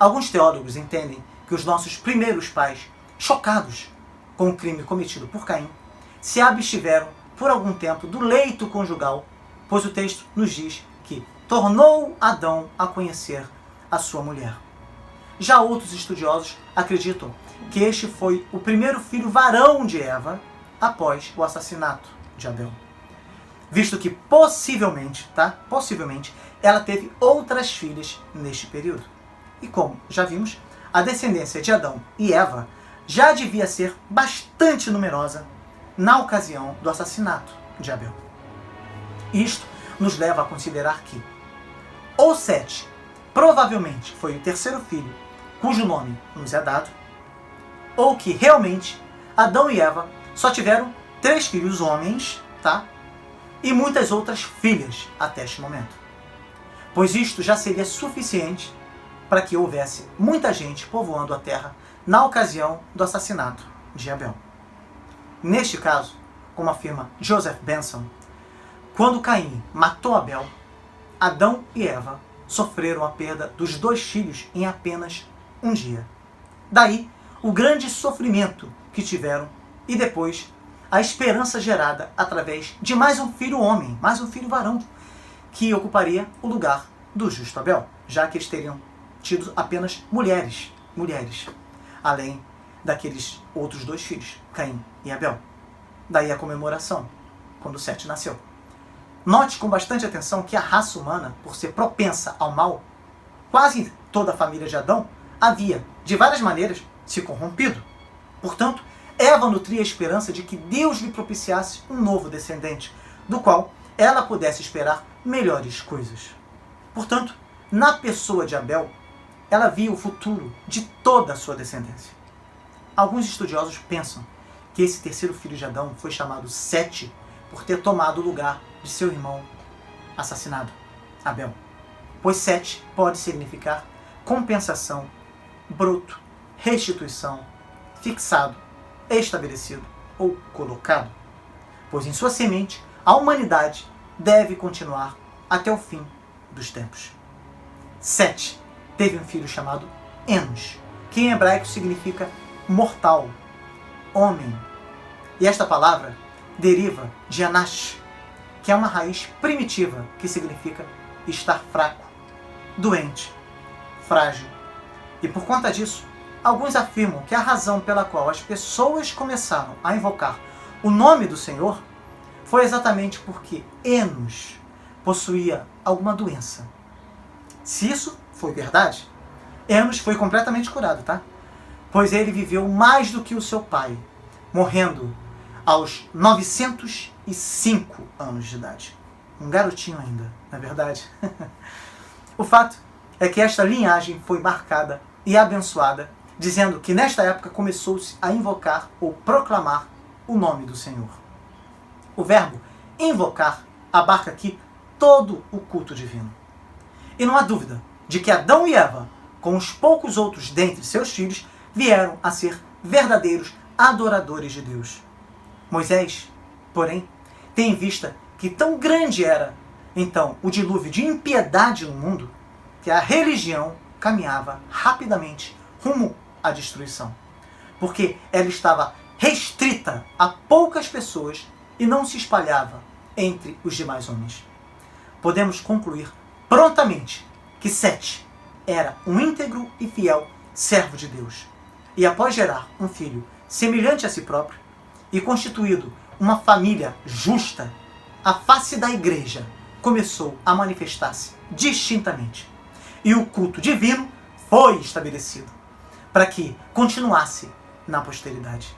Alguns teólogos entendem que os nossos primeiros pais, chocados com o crime cometido por Caim, se abstiveram por algum tempo do leito conjugal, pois o texto nos diz que tornou Adão a conhecer a sua mulher. Já outros estudiosos acreditam que este foi o primeiro filho varão de Eva após o assassinato de Abel. Visto que possivelmente ela teve outras filhas neste período. E como já vimos, a descendência de Adão e Eva já devia ser bastante numerosa na ocasião do assassinato de Abel. Isto nos leva a considerar que ou Sete provavelmente foi o terceiro filho cujo nome nos é dado, ou que realmente Adão e Eva só tiveram 3 filhos homens, e muitas outras filhas até este momento. Pois isto já seria suficiente para que houvesse muita gente povoando a terra na ocasião do assassinato de Abel. Neste caso, como afirma Joseph Benson, quando Caim matou Abel, Adão e Eva sofreram a perda dos 2 filhos em apenas um dia. Daí, o grande sofrimento que tiveram e depois a esperança gerada através de mais um filho homem, mais um filho varão, que ocuparia o lugar do justo Abel, já que eles teriam tido apenas mulheres, além daqueles outros 2 filhos, Caim e Abel. Daí a comemoração, quando Sete nasceu. Note com bastante atenção que a raça humana, por ser propensa ao mal, quase toda a família de Adão havia, de várias maneiras, se corrompido. Portanto, Eva nutria a esperança de que Deus lhe propiciasse um novo descendente, do qual ela pudesse esperar melhores coisas. Portanto, na pessoa de Abel, ela via o futuro de toda a sua descendência. Alguns estudiosos pensam que esse terceiro filho de Adão foi chamado Sete por ter tomado o lugar de seu irmão assassinado, Abel. Pois Sete pode significar compensação, broto, restituição, fixado, estabelecido ou colocado. Pois em sua semente, a humanidade deve continuar até o fim dos tempos. Sete teve um filho chamado Enos, que em hebraico significa mortal, homem. E esta palavra deriva de Anash, que é uma raiz primitiva que significa estar fraco, doente, frágil. E por conta disso, alguns afirmam que a razão pela qual as pessoas começaram a invocar o nome do Senhor foi exatamente porque Enos possuía alguma doença. Se isso foi verdade, Enos foi completamente curado, pois ele viveu mais do que o seu pai, morrendo aos 905 anos de idade. Um garotinho ainda, não é verdade? O fato é que esta linhagem foi marcada e abençoada, dizendo que nesta época começou-se a invocar ou proclamar o nome do Senhor. O verbo invocar abarca aqui todo o culto divino. E não há dúvida de que Adão e Eva, com os poucos outros dentre seus filhos, vieram a ser verdadeiros adoradores de Deus. Moisés, porém, tem em vista que tão grande era, então, o dilúvio de impiedade no mundo, que a religião caminhava rapidamente rumo à destruição. Porque ela estava restrita a poucas pessoas e não se espalhava entre os demais homens. Podemos concluir prontamente que Sete era um íntegro e fiel servo de Deus. E após gerar um filho semelhante a si próprio e constituído uma família justa, a face da igreja começou a manifestar-se distintamente. E o culto divino foi estabelecido para que continuasse na posteridade.